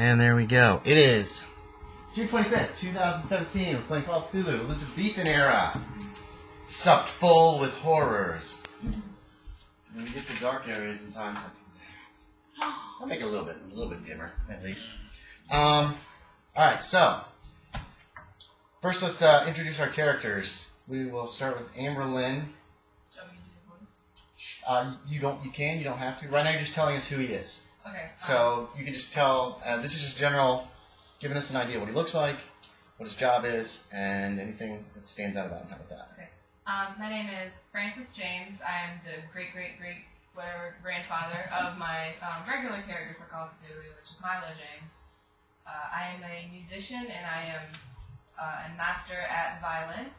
And there we go. It is June 25th, 2017. We're playing Call of Cthulhu, Elizabethan era. Supped Full With Horrors. When we get to dark areas in time, I'll make it a little bit dimmer, at least. Alright, so first let's introduce our characters. We will start with Ambralyn. You don't have to. Right now you're just telling us who he is. Okay. So you can just tell, this is just general, giving us an idea what he looks like, what his job is, and anything that stands out about him. How about that? Okay. My name is Francis James. I am the great-great-great-grandfather of my regular character for Call of Cthulhu, which is Milo James. I am a musician, and I am a master at violin.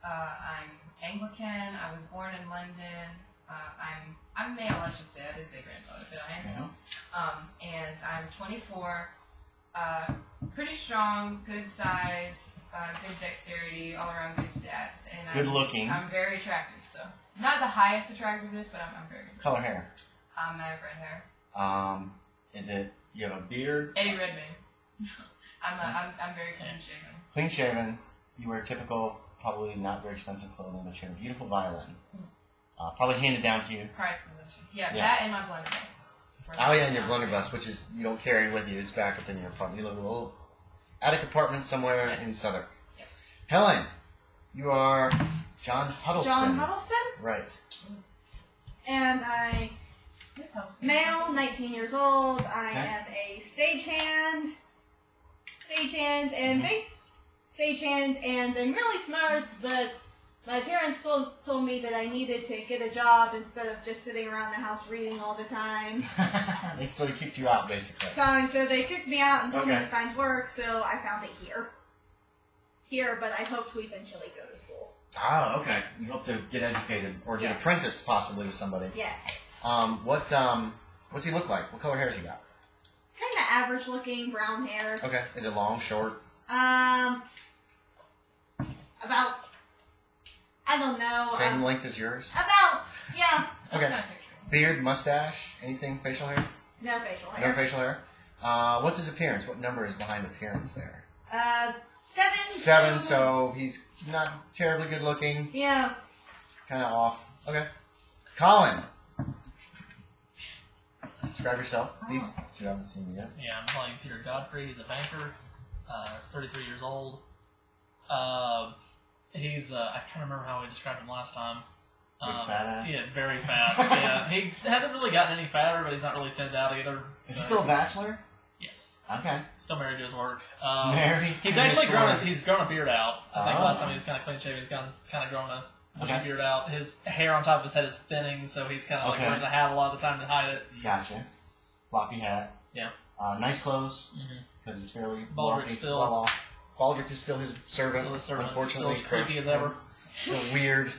I'm Anglican. I was born in London. I'm male, I should say. I did say grandfather, but I am male. And I'm 24. Pretty strong, good size, good dexterity, all around good stats. And Good looking. I'm very attractive, so not the highest attractiveness, but I'm very good. Color hair. I have red hair. Is it, you have a beard? Eddie Redmayne. I'm very clean shaven. Clean shaven. You wear typical, probably not very expensive clothing, but you have a beautiful violin. Probably handed down to you. Price possession. Yeah, yes. That and my blunderbuss. Oh yeah, and your blunderbuss, which is you don't carry with you. It's back up in your apartment. You live in a little attic apartment somewhere in Southwark. Yep. Hellen, you are John Huddleston. John Huddleston? Right. And I, male, 19 years old. I am a stagehand, and I'm really smart, but my parents told me that I needed to get a job instead of just sitting around the house reading all the time. So they kicked you out, basically. So they kicked me out and told me to find work, so I found it here, but I hope to eventually go to school. Oh, okay. You hope to get educated or get apprenticed possibly with somebody. Yeah. What's he look like? What color hair has he got? Kind of average looking, brown hair. Okay. Is it long, short? About, I don't know. Same length as yours? About, yeah. Okay. Beard, mustache, anything, facial hair? No facial hair. No facial hair? What's his appearance? What number is behind appearance there? 7. 7, so he's not terribly good looking. Yeah. Kind of off. Okay. Collin. Describe yourself. These two haven't seen you yet. Yeah, I'm playing Peter Godfrey. He's a banker. He's 33 years old. He's, I can't remember how we described him last time. Big fat ass? Yeah, very fat. Yeah, he hasn't really gotten any fatter, but he's not really thinned out either. Is he still a bachelor? Yes. Okay. Still married to his work. Married? He's actually grown a beard out. I think last time he was kind of clean shaven. He's kind of grown a beard out. His hair on top of his head is thinning, so he's kind of like wears a hat a lot of the time to hide it. Gotcha. Floppy hat. Yeah. Nice clothes, because he's fairly Baldric well off. Baldric is still his servant. Still his servant. Unfortunately. Still as creepy as ever. Still weird.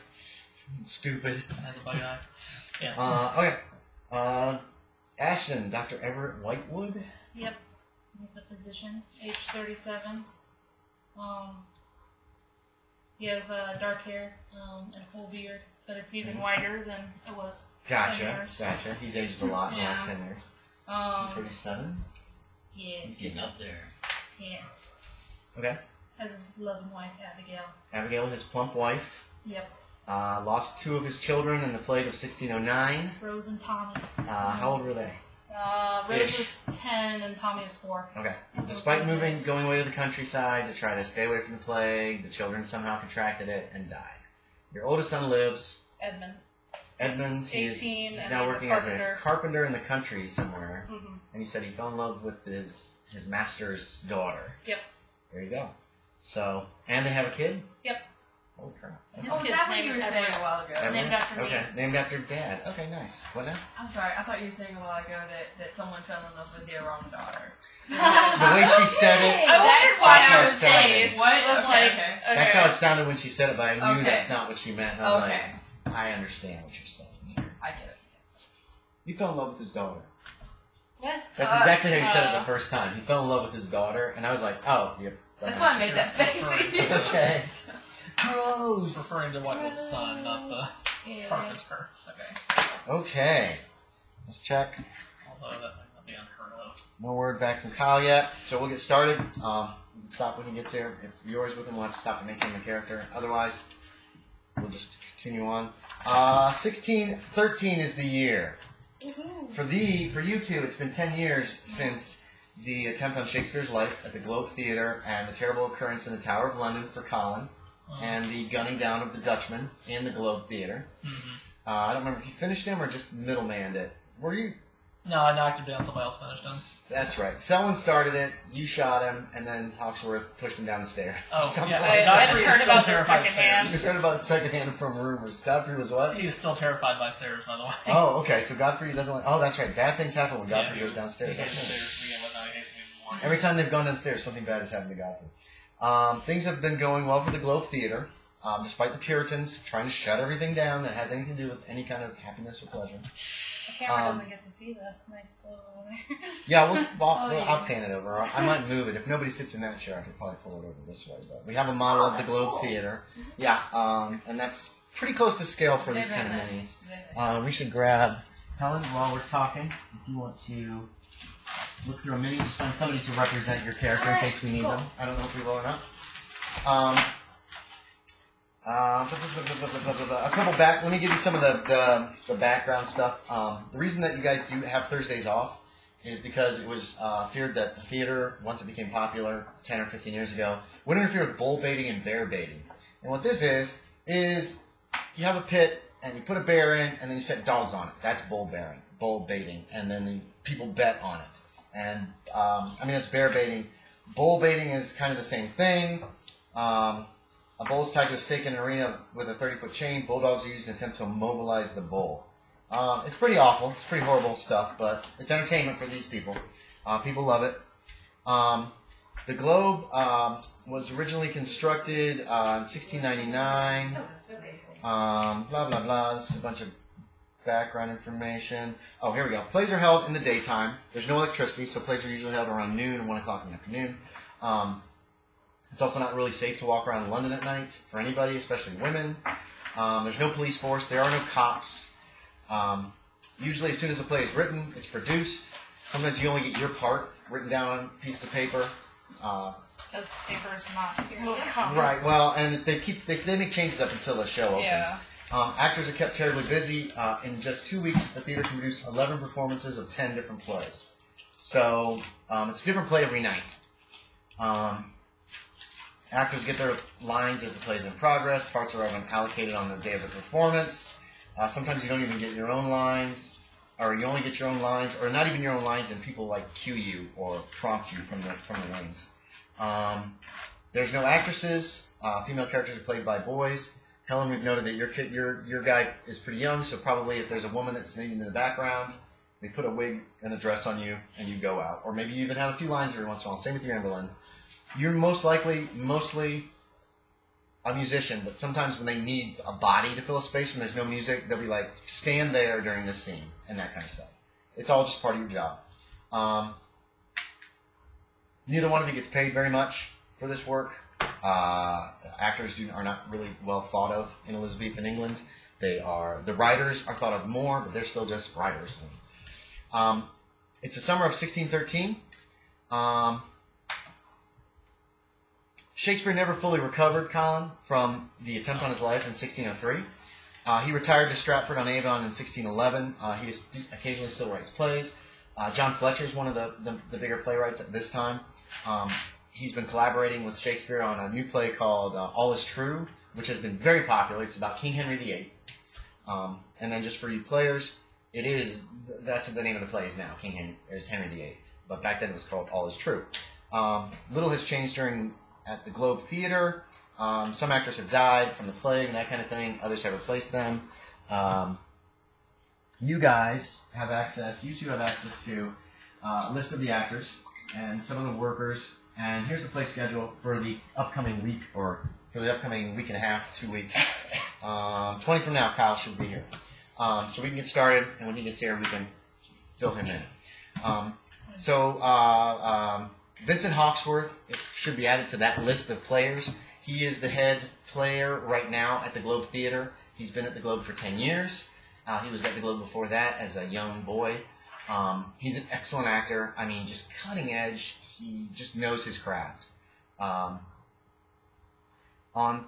Stupid. Has a bug eye. Yeah. Okay. Ashton, Dr. Everett Whitewood. Yep. He's a physician, age 37. He has dark hair and a full beard, but it's even whiter than it was. Gotcha. He's aged a lot in the last 10 years. He's 37? Yeah. He's getting up there. Yeah. Okay. Has his loving wife, Abigail. Abigail, his plump wife. Yep. Lost 2 of his children in the plague of 1609. Rose and Tommy. How old were they? Rose was 10 and Tommy was 4. Okay. Despite going away to the countryside to try to stay away from the plague, the children somehow contracted it and died. Your oldest son lives. Edmund. He's now working as a carpenter in the country somewhere. And you said he fell in love with his master's daughter. Yep. There you go. So, and they have a kid? Yep. Holy crap. Is that what you were saying a while ago? Named after me. Okay, named after Dad. Okay, nice. What now? I'm sorry, I thought you were saying a while ago that someone fell in love with their own daughter. The way she said it. That's why I was saying. saying. What? Okay. That's how it sounded when she said it, but I knew that's not what she meant. I was like, I understand what you're saying here. I get it. You fell in love with his daughter. What? That's exactly how you said it the first time. He fell in love with his daughter, and I was like, oh, yep. That's why I made that face. Okay. Gross. Referring to Whitewood's son, not the carpenter. Okay. Let's check. Although that might not be unheard of. no word back from Kyle yet, so we'll get started. Stop when he gets here. If you're with him, we'll have to stop to make him a character. Otherwise, we'll just continue on. 1613 is the year. Woohoo. For you two, it's been 10 years since the attempt on Shakespeare's life at the Globe Theatre and the terrible occurrence in the Tower of London for Collin and the gunning down of the Dutchman in the Globe Theatre. I don't remember if you finished him or just middlemanned it. Were you? No, I knocked him down. Somebody else finished him. That's right. Someone started it, you shot him, and then Hawksworth pushed him down the stairs. Oh, yeah. I had heard about this secondhand. You heard about it secondhand from rumors. Godfrey was what? He was still terrified by stairs, by the way. Oh, okay. So Godfrey doesn't like... Oh, that's right. Bad things happen when Godfrey goes downstairs. He hates stairs to begin with, now he hates them even more. Every time they've gone downstairs, something bad has happened to Godfrey. Things have been going well for the Globe Theatre, despite the Puritans trying to shut everything down that has anything to do with any kind of happiness or pleasure. The camera doesn't get to see the nice glow over there. Yeah, I'll pan it over. I might move it. If nobody sits in that chair, I could probably pull it over this way. But we have a model of the Globe Theatre. Yeah, and that's pretty close to scale for these kind of minis. We should grab Helen while we're talking. If you want to look through a mini, just find somebody to represent your character in case we need them. I don't know if we will or not. A couple back. Let me give you some of the background stuff. The reason that you guys do have Thursdays off is because it was feared that the theater, once it became popular 10 or 15 years ago, would interfere with bull baiting and bear baiting. And what this is you have a pit and you put a bear in and then you set dogs on it. That's bull baiting, and then the people bet on it. And that's bear baiting. Bull baiting is kind of the same thing. A bull is tied to a stake in an arena with a 30-foot chain. Bulldogs are used in an attempt to immobilize the bull. It's pretty awful. It's pretty horrible stuff, but it's entertainment for these people. People love it. The Globe was originally constructed in 1699. Blah, blah, blah. This is a bunch of background information. Oh, here we go. Plays are held in the daytime. There's no electricity, so plays are usually held around noon and 1 o'clock in the afternoon. It's also not really safe to walk around London at night for anybody, especially women. There's no police force. There are no cops. Usually as soon as a play is written, it's produced. Sometimes you only get your part written down on pieces of paper. Because paper is not really common. Right, well, and they make changes up until the show opens. Yeah. Actors are kept terribly busy. In just 2 weeks, the theater can produce 11 performances of 10 different plays. So it's a different play every night. Actors get their lines as the play is in progress. Parts are often allocated on the day of the performance. Sometimes you don't even get your own lines, or you only get your own lines, or not even your own lines, and people like cue you or prompt you from the wings. There's no actresses. Female characters are played by boys. Helen, we've noted that your guy is pretty young, so probably if there's a woman that's sitting in the background, they put a wig and a dress on you, and you go out. Or maybe you even have a few lines every once in a while. Same with your Ambralyn. You're mostly a musician, but sometimes when they need a body to fill a space when there's no music, they'll be like, stand there during this scene, and that kind of stuff. It's all just part of your job. Neither one of you gets paid very much for this work. Actors are not really well thought of in Elizabethan England. The writers are thought of more, but they're still just writers. It's the summer of 1613. Shakespeare never fully recovered, Collin, from the attempt on his life in 1603. He retired to Stratford-on-Avon in 1611. He occasionally still writes plays. John Fletcher is one of the bigger playwrights at this time. He's been collaborating with Shakespeare on a new play called All Is True, which has been very popular. It's about King Henry VIII. And then just for you players, that's what the name of the play is now. Henry VIII. But back then it was called All Is True. Little has changed at the Globe Theatre. Some actors have died from the plague and that kind of thing. Others have replaced them. You guys have access, you two have access to a list of the actors and some of the workers. And here's the play schedule for the upcoming week, or for the upcoming week and a half, 2 weeks. 20 from now, Kyle should be here. So we can get started, and when he gets here, we can fill him in. Vincent Hawksworth should be added to that list of players. He is the head player right now at the Globe Theatre. He's been at the Globe for 10 years. He was at the Globe before that as a young boy. He's an excellent actor. I mean, just cutting edge. He just knows his craft. On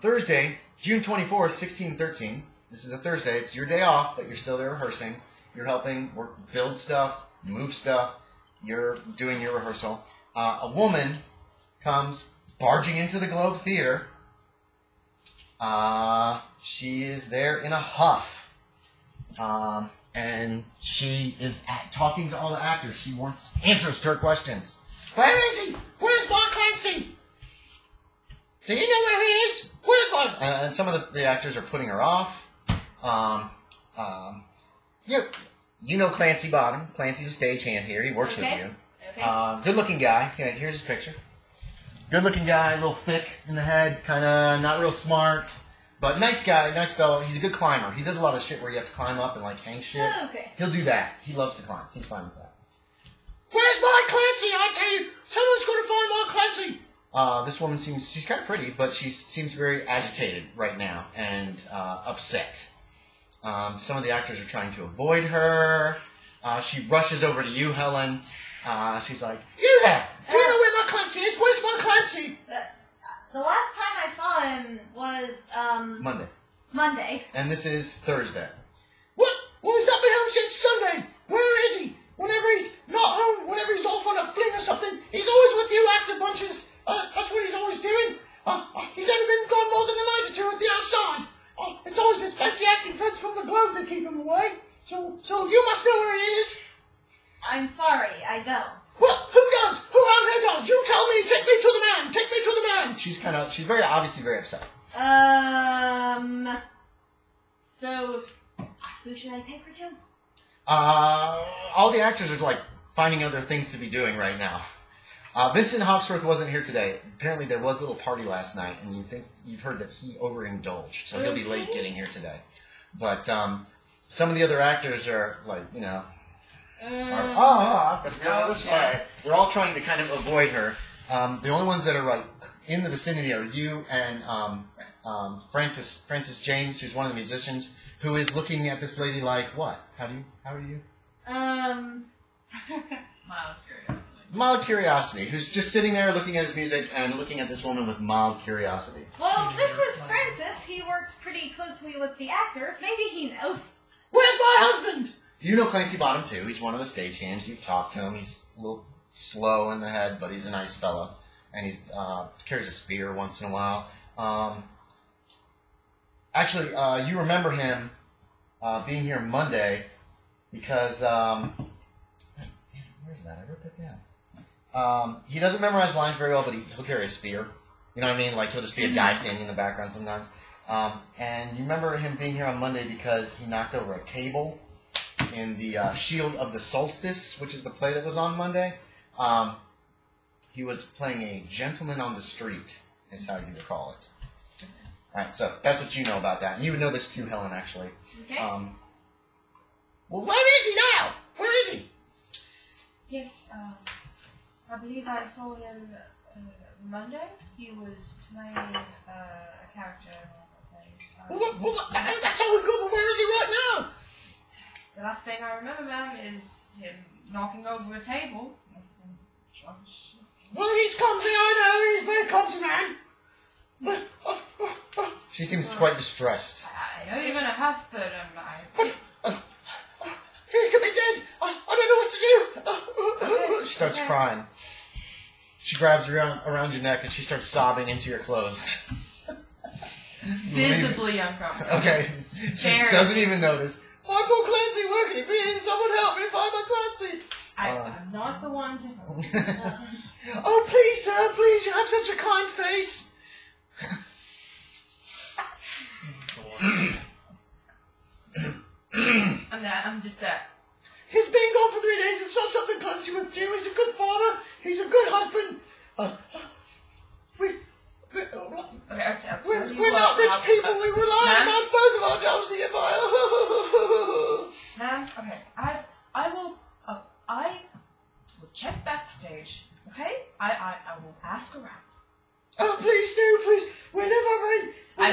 Thursday, June 24th, 1613, this is a Thursday. It's your day off, but you're still there rehearsing. You're helping build stuff, move stuff. You're doing your rehearsal. A woman comes barging into the Globe Theater. She is there in a huff. And she is talking to all the actors. She wants answers to her questions. Where is he? Where's Mark Clancy? Do you know where he is? Where's Mark? And some of the actors are putting her off. You know Clancy Bottom. Clancy's a stagehand here. He works with you. Okay. Good-looking guy. Okay, here's his picture. Good-looking guy, a little thick in the head, kind of not real smart, but nice guy, nice fellow. He's a good climber. He does a lot of shit where you have to climb up and like hang shit. Oh, okay. He'll do that. He loves to climb. He's fine with that. Where's Mark Clancy? I tell you, someone's going to find Mark Clancy. This woman she's kind of pretty, but she seems very agitated right now and upset. Some of the actors are trying to avoid her. She rushes over to you, Helen. She's like, you there! Do you know where Mark Clancy is? Where's Mark Clancy? The last time I saw him was, Monday. And this is Thursday. What? Well, he's not been home since Sunday. Where is he? Whenever he's not home, whenever he's off on a fling or something, he's always with you actor bunches. That's what he's always doing. He's never been gone more than a night or two at the outside. It's always his fancy acting friends from the Globe that keep him away. So you must know where he is. I'm sorry, I don't. Well, who does? Who around here does? You tell me. Take me to the man. Take me to the man. She's very obviously very upset. So, who should I take her to? All the actors are like finding other things to be doing right now. Vincent Hawksworth wasn't here today. Apparently there was a little party last night, and you've heard that he overindulged, so he'll be late getting here today. But some of the other actors are like, you know, I've got to go this way. They're all trying to kind of avoid her. The only ones that are like in the vicinity are you and Francis James, who's one of the musicians, who is looking at this lady like, what? How are you? Mild curiosity. Mild curiosity, who's just sitting there looking at his music and looking at this woman with mild curiosity. Well, this is Francis. He works pretty closely with the actors. Maybe he knows. Where's my husband? You know Clancy Bottom, too. He's one of the stagehands. You've talked to him. He's a little slow in the head, but he's a nice fellow. And he carries a spear once in a while. Actually, you remember him being here Monday because... where's that? I wrote that down. He doesn't memorize lines very well, but he'll carry a spear. You know what I mean? Like, he'll just be a guy standing in the background sometimes. And you remember him being here on Monday because he knocked over a table in the Shield of the Solstice, which is the play that was on Monday. He was playing a gentleman on the street, is how you recall it. Alright, so that's what you know about that. And you would know this too, Helen, actually. Okay. Well, where is he now? Where is he? Yes, I believe I saw him Monday. He was playing a character in one of the plays. That's all good, but where is he right now? The last thing I remember, ma'am, is him knocking over a table. Well, he's clumsy, I know. He's a very clumsy man. But, she seems quite distressed. I know you're going to huff, but he could be dead. I don't know what to do. She starts crying. She grabs around your neck and she starts sobbing into your clothes. Visibly uncomfortable. Okay. She doesn't even notice. My poor Clancy, where can he be? Someone help me find my Clancy. I'm not the one to... Oh, please, sir, please, you have such a kind face. I'm just that. He's been gone for 3 days. It's not something Clancy would do. He's a good father. He's a good husband. We're not rich people. We rely on both of our jobs to get by. Ma'am, okay, I will check backstage. Okay, I will ask around. Oh, please do, please. We're never in. I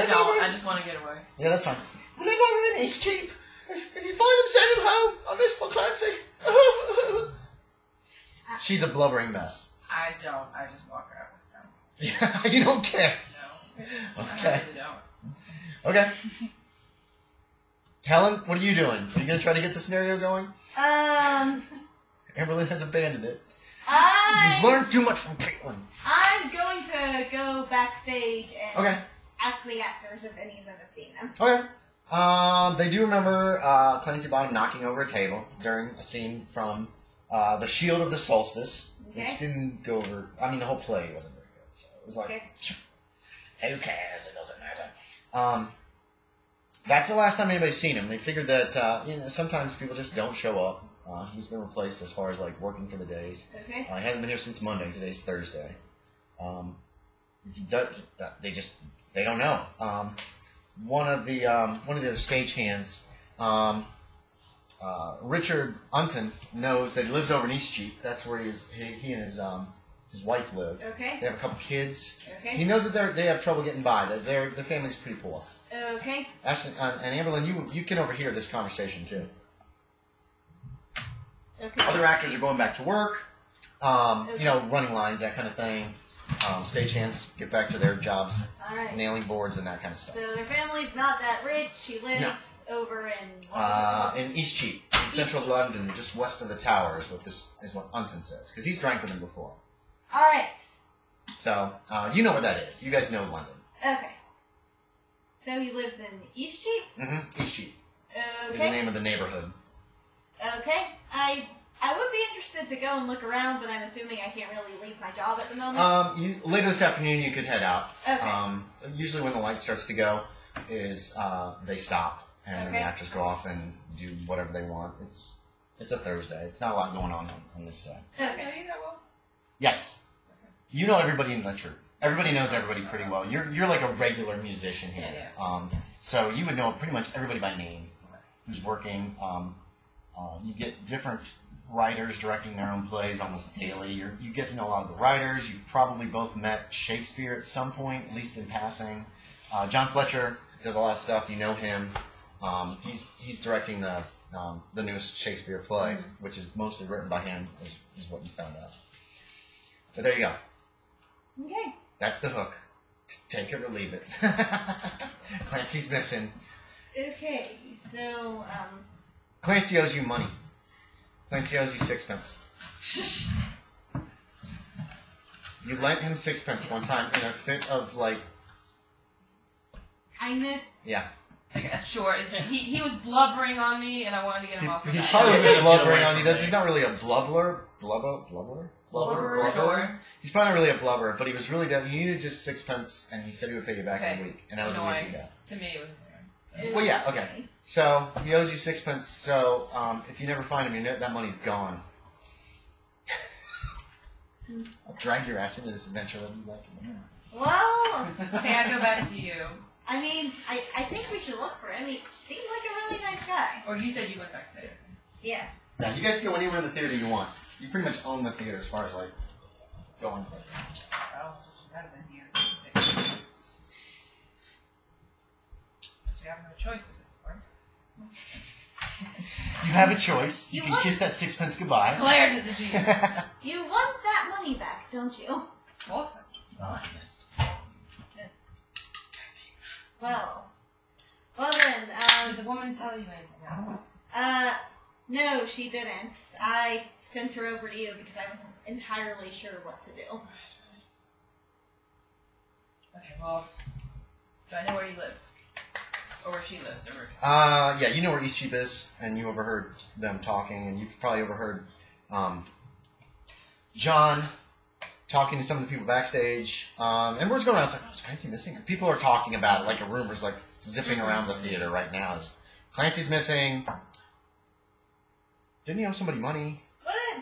just want to get away. Yeah, that's fine. We're never in. He's cheap. If you find him, send him home. I miss my Clancy. She's a blubbering mess. I don't. I just walk around with them. Yeah, you don't care. No. Okay. I really don't. Okay. Helen, what are you doing? Are you going to try to get the scenario going? Ambralyn has abandoned it. You've learned too much from Caitlin. I'm going to go backstage and Okay. ask the actors if any of them have seen them. Okay. They do remember Clancy Bottom knocking over a table during a scene from The Shield of the Solstice, which didn't go over. I mean, the whole play wasn't very good. So it was like, who cares? It doesn't matter. That's the last time anybody's seen him. They figured that sometimes people just don't show up. He's been replaced as far as like working for the days. Okay. He hasn't been here since Monday. Today's Thursday. They don't know. One of the other stagehands, Richard Unton, knows that he lives over in Eastcheap. That's where he and his wife live. Okay. They have a couple kids. Okay. He knows that they have trouble getting by. That their family's pretty poor. Okay. Ashton and Ambralyn, you can overhear this conversation too. Okay. Other actors are going back to work. Running lines, that kind of thing. Stagehands get back to their jobs, nailing boards and that kind of stuff. So their family's not that rich. She lives over in Eastcheap, in central London, just west of the Tower, is what Unton says, because he's drank with him before. All right. So you know what that is. You guys know London. Okay. So he lives in Eastcheap? Mm-hmm. Eastcheap. Okay. Is the name of the neighborhood. Okay. I would be interested to go and look around, but I'm assuming I can't really leave my job at the moment. Later this afternoon, you could head out. Okay. Usually when the light starts to go, they stop and the actors go off and do whatever they want. It's a Thursday. It's not a lot going on this side. Okay. You know well? Yes. Okay. You know everybody in the troupe. Everybody knows everybody pretty well. You're like a regular musician here. Yeah. So you would know pretty much everybody by name who's working. You get different writers directing their own plays almost daily. You get to know a lot of the writers. You've probably both met Shakespeare at some point, at least in passing. John Fletcher does a lot of stuff. You know him. He's directing the newest Shakespeare play, which is mostly written by him, is what you found out. But there you go. Okay. That's the hook. Take it or leave it. Clancy's missing. Okay, so Clancy owes you money. Clancy owes you 6pence. You lent him 6pence one time in a fit of like kindness. Yeah. Sure. He was blubbering on me, and I wanted to get him off. He's probably blubbering on you. He's not really a blubberer. Blubberer. Sure. He's probably not really a blubberer, but he was really he needed just 6pence, and he said he would pay you back in a week, and that was a week ago. To me, it was. So. Well, yeah, okay. So he owes you 6pence. So if you never find him, that money's gone. I'll drag your ass into this adventure. Well. Okay, I go back to you. I mean, I think we should look for him. He seems like a really nice guy. Or you said you went backstage. Yes. Yeah, you guys can go anywhere in the theater you want. You pretty much own the theater as far as like going places. Well, just have been here for 6 months. So we have no choice at this point. You have a choice. You can kiss that 6pence goodbye. Claire's at the G. You want that money back, don't you? Awesome. Oh, yes. Well then, did the woman tell you anything? No, she didn't. I sent her over to you because I wasn't entirely sure what to do. Okay, well, do I know where he lives? Or where she lives? Yeah, you know where Eastcheap is, and you overheard them talking, and you've probably overheard John talking to some of the people backstage, and word's going around, it's like, is Clancy missing? People are talking about it, like a rumor's like zipping around the theater right now. Is Clancy's missing? Didn't he owe somebody money? What?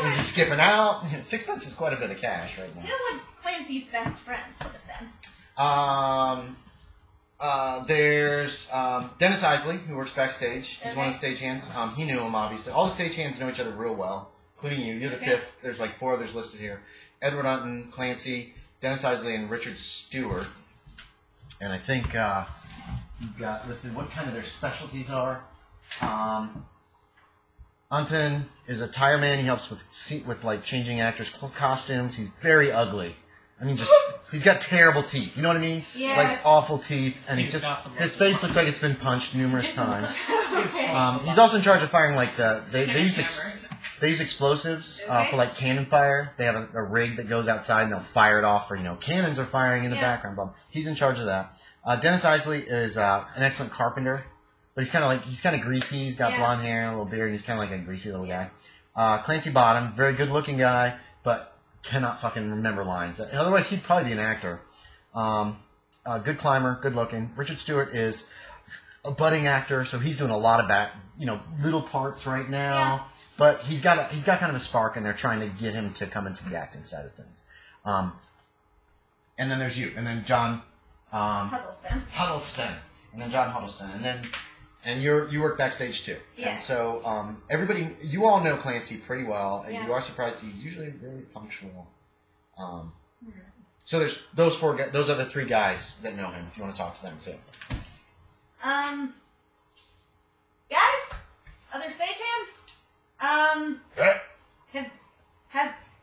Is he skipping out? 6pence is quite a bit of cash right now. Who would Clancy's best friends would have been? There's Dennis Isley, who works backstage. He's one of the stagehands. He knew him, obviously. All the stagehands know each other real well, including you. You're the fifth. There's like 4 others listed here. Edward Unton, Clancy, Dennis Isley, and Richard Stewart. And I think you've got listed what kind of their specialties are. Anton is a tire man. He helps with like changing actors' costumes. He's very ugly. I mean, just he's got terrible teeth. You know what I mean? Yeah. Like awful teeth, and he's just his face looks like it's been punched numerous times. Okay. He's also in charge of firing like they use explosives for like cannon fire. They have a rig that goes outside and they'll fire it off, or cannons are firing in the background. But he's in charge of that. Dennis Isley is an excellent carpenter, but he's kind of greasy. He's got blonde hair, and a little beard. He's kind of like a greasy little guy. Clancy Bottom, very good looking guy, but cannot fucking remember lines. Otherwise, he'd probably be an actor. Good climber, good looking. Richard Stewart is a budding actor, so he's doing a lot of little parts right now. Yeah. But he's got kind of a spark, and they're trying to get him to come into the acting side of things. And then there's you, and then John Huddleston, and then John Huddleston, and you work backstage too. Yes. And so everybody, you all know Clancy pretty well, and you are surprised he's usually really punctual. So there's those other three guys that know him. If you want to talk to them too. Guys, other stagehands.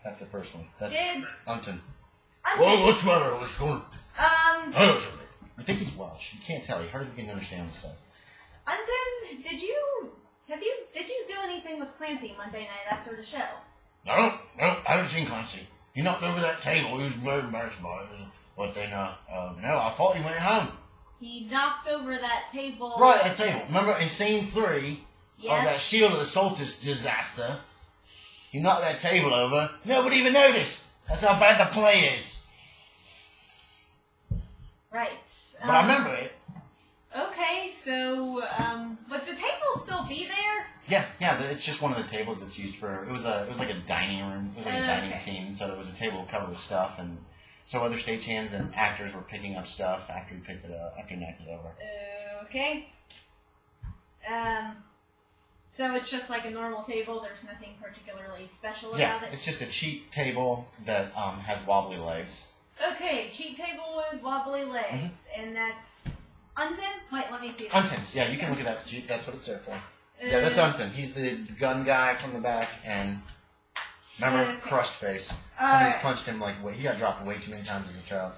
That's the first one. That's Did Unton. Well, what's the matter? What's going on? I think he's Welsh. You can't tell. He hardly can understand what he says. Unton, did you do anything with Clancy Monday night after the show? No, I haven't seen Clancy. He knocked over that table. He was very embarrassed by it. But then, no, I thought he went home. He knocked over that table. Right, that table. Remember in scene 3 Yes. of that Shield of the Solstice disaster? He knocked that table over. Nobody even noticed. That's how bad the play is. Right. But I remember it. Okay, so, would the table still be there? Yeah. It's just one of the tables that's used for. It was like a dining room. It was like a dining scene. So there was a table covered with stuff, and so other stagehands and actors were picking up stuff after he picked it up, after he knocked it over. Okay. So it's just like a normal table. There's nothing particularly special about it. It's just a cheap table that has wobbly legs. Okay, cheap table with wobbly legs, and that's Unton. Wait, let me see. Unton's. Yeah, you can look at that. That's what it's there for. Yeah, that's Unton. He's the gun guy from the back, and remember, crushed face. Somebody's punched him he got dropped way too many times as a child.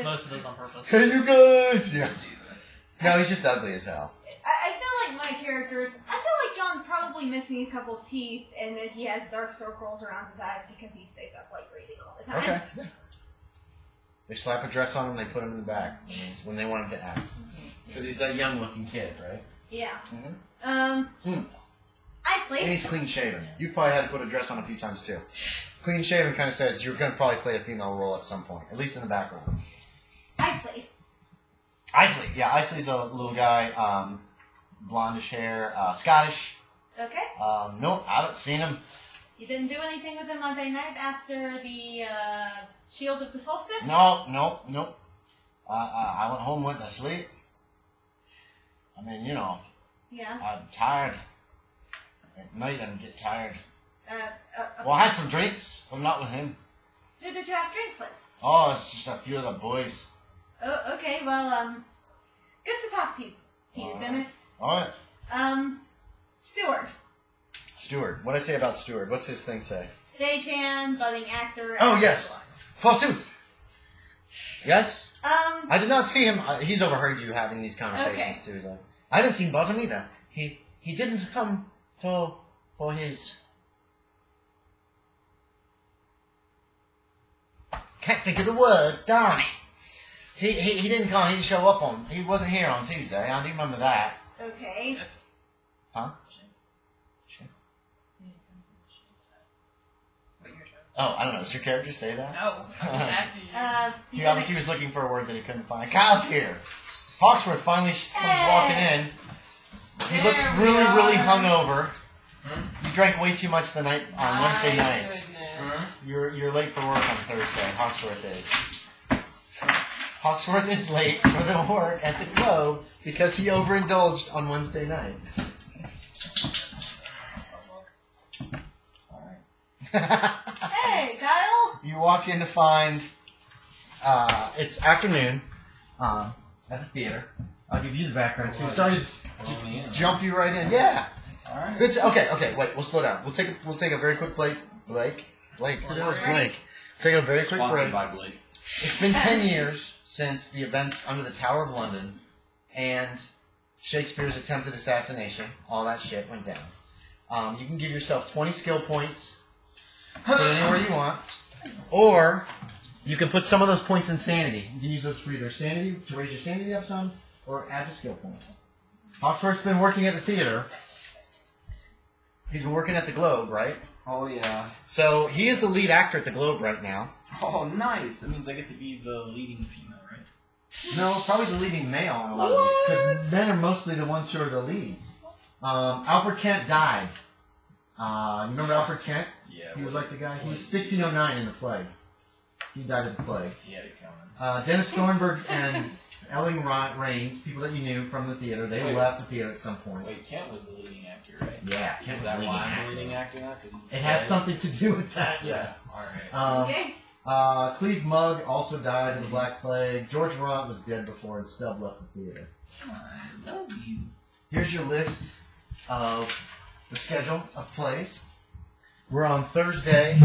Most of those on purpose. Hey, you guys! Yeah. No, he's just ugly as hell. I feel like my characters. I feel like John's probably missing a couple teeth, and that he has dark circles around his eyes because he stays up late reading all the time. Okay. They slap a dress on him, they put him in the back when they want him to act. Because he's that young-looking kid, right? Yeah. Mm-hmm. Isley. And he's clean-shaven. You've probably had to put a dress on a few times, too. Clean-shaven kind of says you're going to probably play a female role at some point, at least in the background. Isley. Yeah, Isley's a little guy, blondish hair, Scottish. Okay. Nope, I haven't seen him. You didn't do anything with him Monday night after the Shield of the Solstice? Nope. I went home, went to sleep. I mean, Yeah. I'm tired. At night I get tired. Okay. Well, I had some drinks, but not with him. Who did you have drinks with? Oh, it's just a few of the boys. Oh, okay. Well, good to talk to you, Dennis. All right. Stewart. What'd I say about Stewart? What's his thing say? Stagehand, budding actor. Oh, yes. Forsooth. Yes? I I did not see him. He's overheard you having these conversations, too. So. I haven't seen Bottom either. He didn't come for his... Can't think of the word. Darn it. He didn't come. He didn't show up on... He wasn't here on Tuesday. I do remember that. Okay. Huh? Oh, I don't know. Does your character say that? No. He obviously was looking for a word that he couldn't find. Kyle's here. Hawksworth finally comes walking in. He looks really, really hungover. You drank way too much the night on Wednesday night. You're late for work on Thursday. Hawksworth is. Hawksworth is late for the work at the Globe because he overindulged on Wednesday night. Hey, Kyle. You walk in to find it's afternoon at the theater. I'll give you the background too. Sorry to jump you right in. Yeah. All right. Okay, wait, we'll slow down. We'll take a very quick break. Blake? Who the hell is Blake? Take a very quick break. Sponsored by Blake. It's been 10 years since the events under the Tower of London and Shakespeare's attempted assassination. All that shit went down. You can give yourself 20 skill points, put it anywhere you want, or you can put some of those points in sanity. You can use those for either sanity, to raise your sanity up some, or add to skill points. Hawksworth's been working at the theater. He's been working at the Globe, right? Oh, yeah. So he is the lead actor at the Globe right now. Oh, nice. That means I get to be the leading female, right? No, probably the leading male on a lot of these, because men are mostly the ones who are the leads. Alfred Kent died. You remember Alfred Kent? Yeah. He was like the guy. He was 1609 in the plague. He died of the plague. He had it coming. Dennis Thornburg and Elling Raines, people that you knew from the theater, they left the theater at some point. Wait, Kent was the leading actor, right? Yeah, Kent Is was that the why leading I'm the actor. leading actor now? 'Cause It has something to do with that, yes. Alright. Okay. Cleve Mugg also died of the Black Plague. George Morant was dead before and Stubb left the theater. I love you. Here's your list of the schedule of plays. We're on Thursday.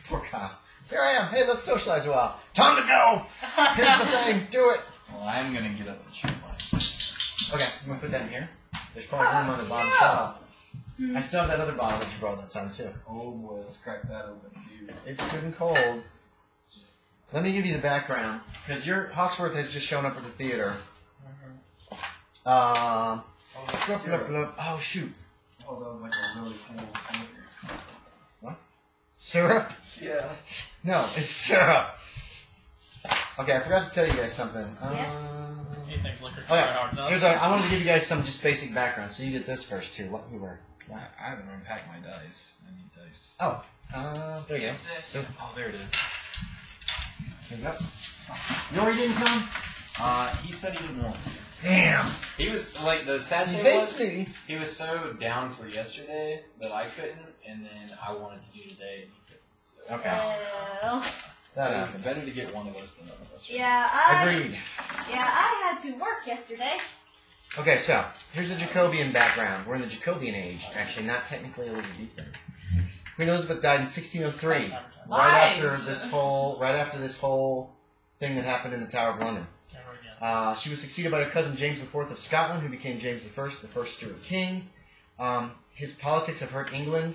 Poor Kyle. Here I am. Hey, let's socialize a while. Time to go. Here's the thing. Do it. Well, I'm going to get up and shoot mine. Okay, I'm going to put that in here. There's probably room on the bottom shelf. I still have that other bottle that you brought that time, too. Oh, boy, let's crack that open, too. It's good and cold. Let me give you the background, because your Hawksworth has just shown up at the theater. Oh, Oh, shoot. Oh, that was like a really cool flavor. What? Syrup? Yeah. No, it's syrup. Okay, I forgot to tell you guys something. He thinks liquor Oh, yeah. hard enough. I wanted to give you guys some just basic background, so you get this first, too. What we were. I haven't unpacked my dice. I need dice. Oh, there you go. Oh, there it is. There you go. Yori didn't come? He said he didn't want to. Damn. He was, like, the sad He thing hates was, me. he was so down for yesterday that I couldn't, and then I wanted to do today, and he couldn't. So. Okay. Well, That happened. Better to get one of us than none of us. Right? yeah, Agreed. I had to work yesterday. Okay, so here's the Jacobian background. We're in the Jacobian age, actually, not technically Elizabethan. Queen Elizabeth died in 1603, right after this whole thing that happened in the Tower of London. She was succeeded by her cousin James IV of Scotland, who became James I, the first Stuart king. His politics have hurt England.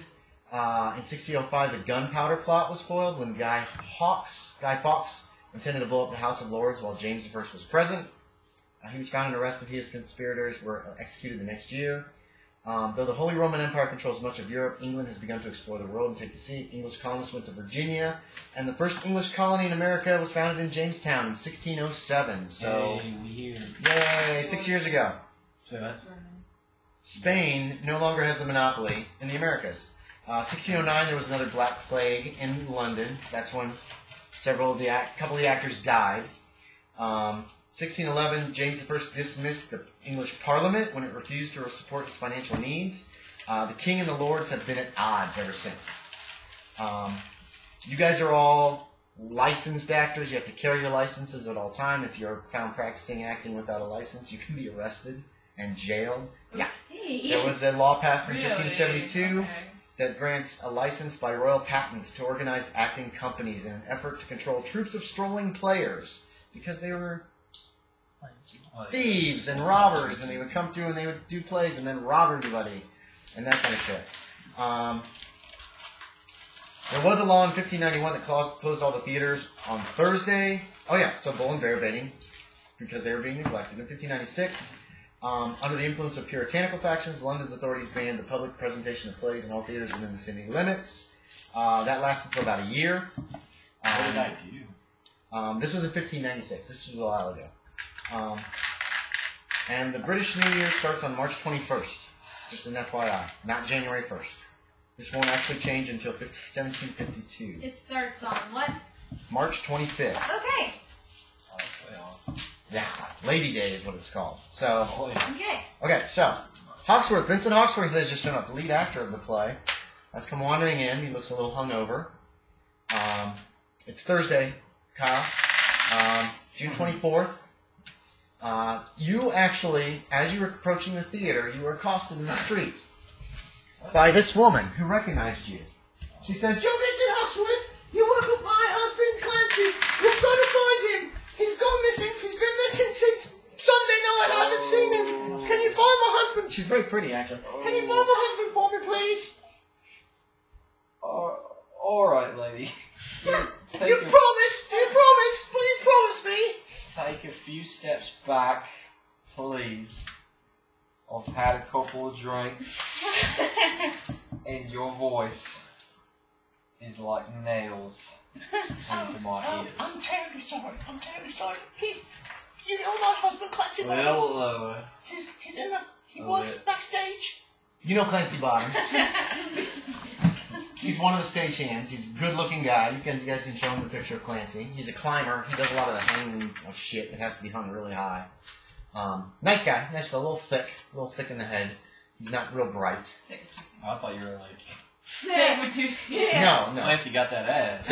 In 1605, the gunpowder plot was foiled when Guy Fawkes intended to blow up the House of Lords while James I was present. He was found and arrested. He and his conspirators were executed the next year. Though the Holy Roman Empire controls much of Europe, England has begun to explore the world and take the sea. English colonists went to Virginia, and the first English colony in America was founded in Jamestown in 1607. So, yay, 6 years ago. So what? Spain no longer has the monopoly in the Americas. 1609, there was another Black Plague in London. That's when a couple of the actors died. 1611, James I dismissed the English Parliament when it refused to support his financial needs. The King and the Lords have been at odds ever since. You guys are all licensed actors. You have to carry your licenses at all time. If you're found practicing acting without a license, you can be arrested and jailed. Yeah. There was a law passed in 1572 that grants a license by royal patent to organized acting companies in an effort to control troops of strolling players because they were thieves and robbers, and they would come through and they would do plays and then rob everybody and that kind of shit. There was a law in 1591 that closed all the theaters on Thursday. Oh yeah, so bull and bear baiting because they were being neglected. In 1596, under the influence of puritanical factions, London's authorities banned the public presentation of plays in all theaters within the city limits. That lasted for about a year. What did I do? This was in 1596. This was a while ago. And the British New Year starts on March 21st. Just an FYI. Not January 1st. This won't actually change until 1752. It starts on what? March 25th. Okay. Oh, that's way off. Yeah, Lady Day is what it's called. So, Oh, yeah. Okay. okay, so, Hawksworth, Vincent Hawksworth has just shown up, the lead actor of the play. Has come wandering in. He looks a little hungover. It's Thursday, Kyle. June 24th. You actually, as you were approaching the theater, you were accosted in the street. by this woman who recognized you. She says, "You're Vincent Hawksworth. You work with my husband, Clancy. You've got to find him. He's gone missing. He's been missing since Sunday night. I haven't seen him. Can you find my husband?" She's very pretty, actually. "Can you find my husband for me, please?" Alright, lady. You promised. Please promise me. Take a few steps back, please. I've had a couple of drinks, and your voice is like nails into my ears. I'm terribly sorry. Please, you know my husband, Clancy A Bottom? little lower. He works backstage. You know Clancy Bottom. He's one of the stagehands. He's a good-looking guy. You guys can show him the picture of Clancy. He's a climber. He does a lot of the hanging of shit that has to be hung really high. Nice guy. A little thick in the head. He's not real bright. I thought you were like, Thick with 2 feet. No. Clancy got that ass.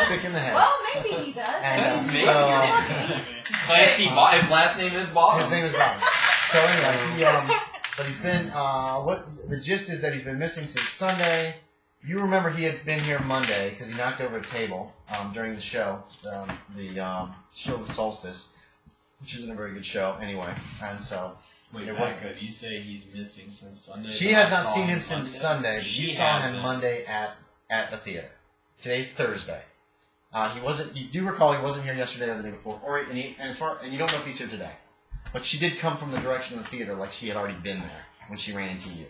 Thick in the head. Well, maybe he does. And, Clancy, his last name is Bob. His name is Bob. So anyway, but he's been, what the gist is that he's been missing since Sunday. You remember he had been here Monday because he knocked over a table during the show, the show of the solstice, which isn't a very good show anyway. And so, Wait, back up. You say he's missing since Sunday? she has not seen him since Sunday. But you saw him hasn't. Monday at the theater. Today's Thursday. He wasn't. You do recall he wasn't here yesterday or the day before, and you don't know if he's here today. But she did come from the direction of the theater, like she had already been there when she ran into you.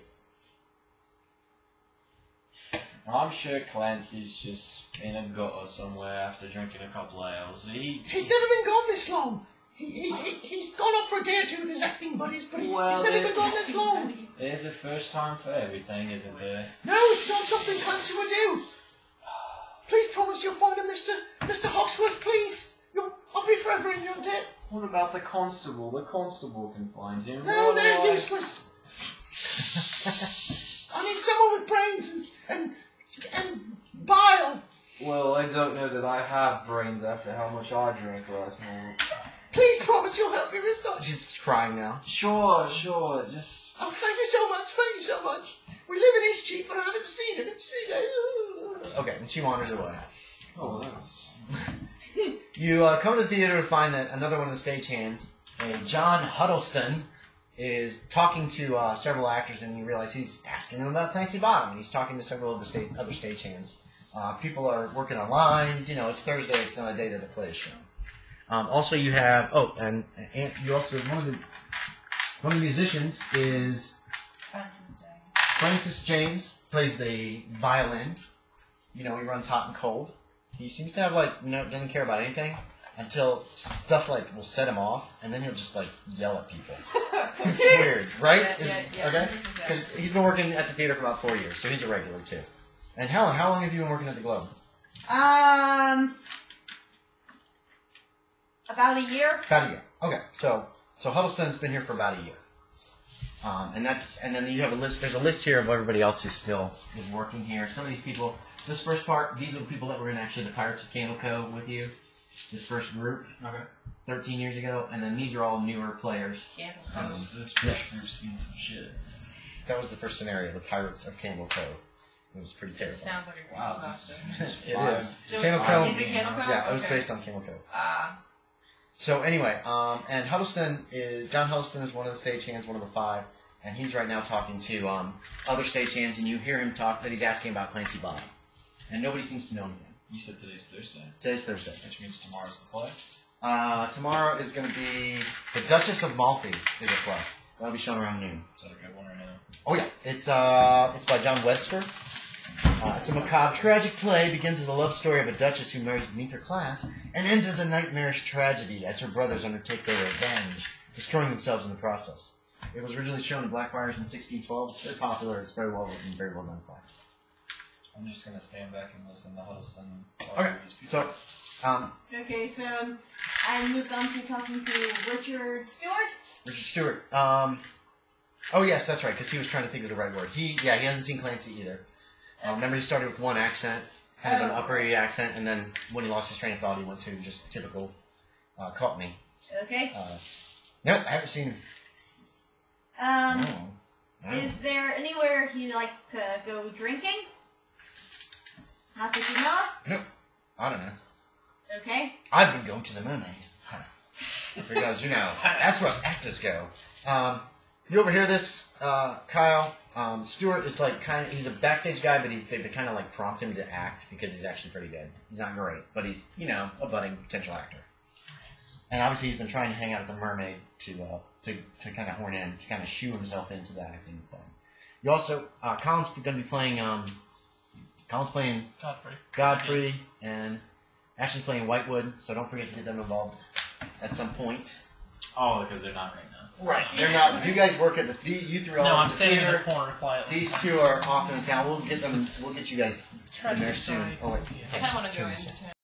I'm sure Clancy's just in a gutter somewhere after drinking a couple of ales. He's never been gone this long. He's gone off for a day or two with his acting buddies, but he's never been gone this long. There's a first time for everything, isn't there? No, it's not something Clancy would do. Please promise you'll find him, Mr. Hawksworth, please. I'll be forever in your debt. What about the constable? The constable can find him. No, What do they're I- useless. I need someone with brains and bile. Well, I don't know that I have brains after how much I drank last night. Please promise you'll help me, Mr. She's crying now. Sure, just... Oh, thank you so much. We live in Eastcheap, but I haven't seen him in 3 days. Okay, and she wanders away. Oh, that's... You come to the theater to find that another one of the stagehands, John Huddleston, is talking to several actors, and you realize he's asking them about Clancy Bottom. He's talking to several of the other stagehands. People are working on lines. You know, it's Thursday. It's not a day to play a show. Also, you have and you also one of the musicians is Francis James plays the violin. You know, he runs hot and cold. He seems to have doesn't care about anything until stuff will set him off, and then he'll just yell at people. It's weird, right? Yeah. Okay, because he's been working at the theater for about 4 years, so he's a regular too. And Helen, how long have you been working at the Globe? About a year. About a year. Okay, so Huddleston's been here for about a year. And then you have a list. There's a list here of everybody else who still is working here. Some of these people. This first part, these are the people that were in actually the Pirates of Koeval Cove with you. This first group. Okay. 13 years ago, and then these are all newer players. This first group's seen some shit. That was the first scenario, the Pirates of Koeval Cove. It was pretty terrible. Sounds like a Wow, costume. It is. So Koeval Cove. is it Koeval Cove? Yeah, it was Okay. based on Koeval Cove. So anyway, and John Huddleston is one of the stagehands, one of the 5, and he's right now talking to other stagehands, and you hear him talk that he's asking about Clancy Bottom, and nobody seems to know anything. You said today's Thursday. Today's Thursday. Which means tomorrow's the play. Tomorrow is going to be The Duchess of Malfi is a play. That'll be shown around noon. Is that a good one or no? Oh yeah, it's by John Webster. It's a macabre, tragic play. Begins as a love story of a duchess who marries beneath her class, and ends as a nightmarish tragedy as her brothers undertake their revenge, destroying themselves in the process. It was originally shown in Blackfriars in 1612. It's very popular. It's very well written, very well done play. I'm just gonna stand back and listen to Huddleston. Okay, so Okay, so I moved on to talking to Richard Stewart. Richard Stewart. Oh yes, that's right, because he was trying to think of the right word. He hasn't seen Clancy either. Remember, he started with one accent, kind of an upper E accent, and then when he lost his train of thought, he went to just typical Cockney. Okay. Nope, I haven't seen him. Um, No. Is there anywhere he likes to go drinking? Not that you know of? Nope. I don't know. Okay. I've been going to the mermaid. Because, that's where us actors go. You overhear this, Kyle? Stuart is like he's a backstage guy, but they've kind of like prompt him to act because he's actually pretty good. He's not great, but he's, a budding potential actor. And obviously he's been trying to hang out at the mermaid to kind of horn in, to kind of shoe himself into the acting thing. You also, Collin's going to be playing, Godfrey, and Ashton's playing Whitewood, so don't forget to get them involved at some point. Oh, because they're not right now. Right, they're not. You guys work at the you three are No, all I'm at the staying in theater. the corner quietly. These two are off in town. We'll get you guys in there soon. Oh, wait. I kind of want to go into town.